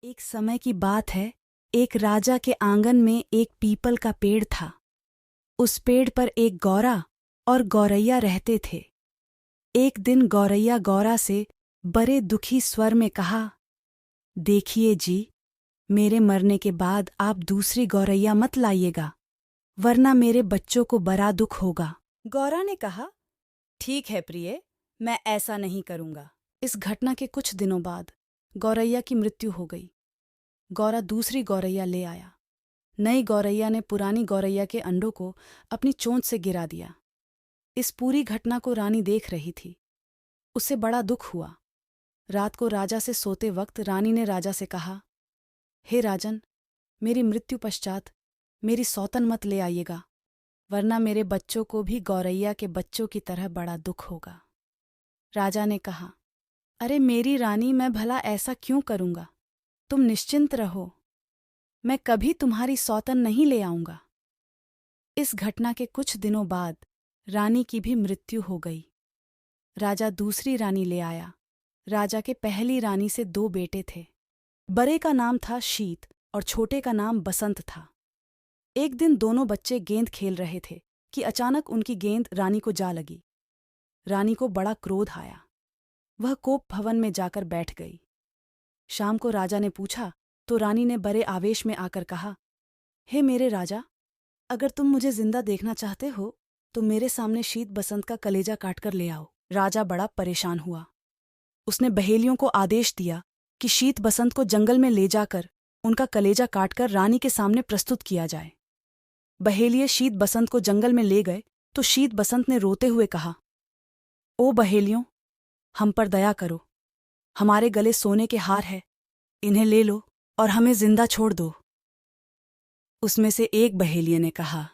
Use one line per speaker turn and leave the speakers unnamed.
एक समय की बात है। एक राजा के आंगन में एक पीपल का पेड़ था। उस पेड़ पर एक गौरा और गौरैया रहते थे। एक दिन गौरैया गौरा से बड़े दुखी स्वर में कहा, देखिए जी, मेरे मरने के बाद आप दूसरी गौरैया मत लाइएगा, वरना मेरे बच्चों को बड़ा दुख होगा। गौरा ने कहा, ठीक है प्रिय, मैं ऐसा नहीं करूंगा। इस घटना के कुछ दिनों बाद गौरैया की मृत्यु हो गई। गौरा दूसरी गौरैया ले आया। नई गौरैया ने पुरानी गौरैया के अंडों को अपनी चोंच से गिरा दिया। इस पूरी घटना को रानी देख रही थी। उसे बड़ा दुख हुआ। रात को राजा से सोते वक्त रानी ने राजा से कहा, हे राजन, मेरी मृत्यु पश्चात मेरी सौतन मत ले आइएगा, वरना मेरे बच्चों को भी गौरैया के बच्चों की तरह बड़ा दुख होगा। राजा ने कहा, अरे मेरी रानी, मैं भला ऐसा क्यों करूंगा? तुम निश्चिंत रहो, मैं कभी तुम्हारी सौतन नहीं ले आऊंगा। इस घटना के कुछ दिनों बाद रानी की भी मृत्यु हो गई। राजा दूसरी रानी ले आया। राजा के पहली रानी से 2 बेटे थे। बड़े का नाम था शीत और छोटे का नाम बसंत था। एक दिन दोनों बच्चे गेंद खेल रहे थे कि अचानक उनकी गेंद रानी को जा लगी। रानी को बड़ा क्रोध आया। वह कोप भवन में जाकर बैठ गई। शाम को राजा ने पूछा तो रानी ने बड़े आवेश में आकर कहा, हे मेरे राजा, अगर तुम मुझे जिंदा देखना चाहते हो तो मेरे सामने शीत बसंत का कलेजा काटकर ले आओ। राजा बड़ा परेशान हुआ। उसने बहेलियों को आदेश दिया कि शीत बसंत को जंगल में ले जाकर उनका कलेजा काटकर रानी के सामने प्रस्तुत किया जाए। बहेलिये शीत बसंत को जंगल में ले गए तो शीत बसंत ने रोते हुए कहा, ओ बहेलियों, हम पर दया करो, हमारे गले सोने के हार है, इन्हें ले लो और हमें जिंदा छोड़ दो। उसमें से एक बहेलिये ने कहा,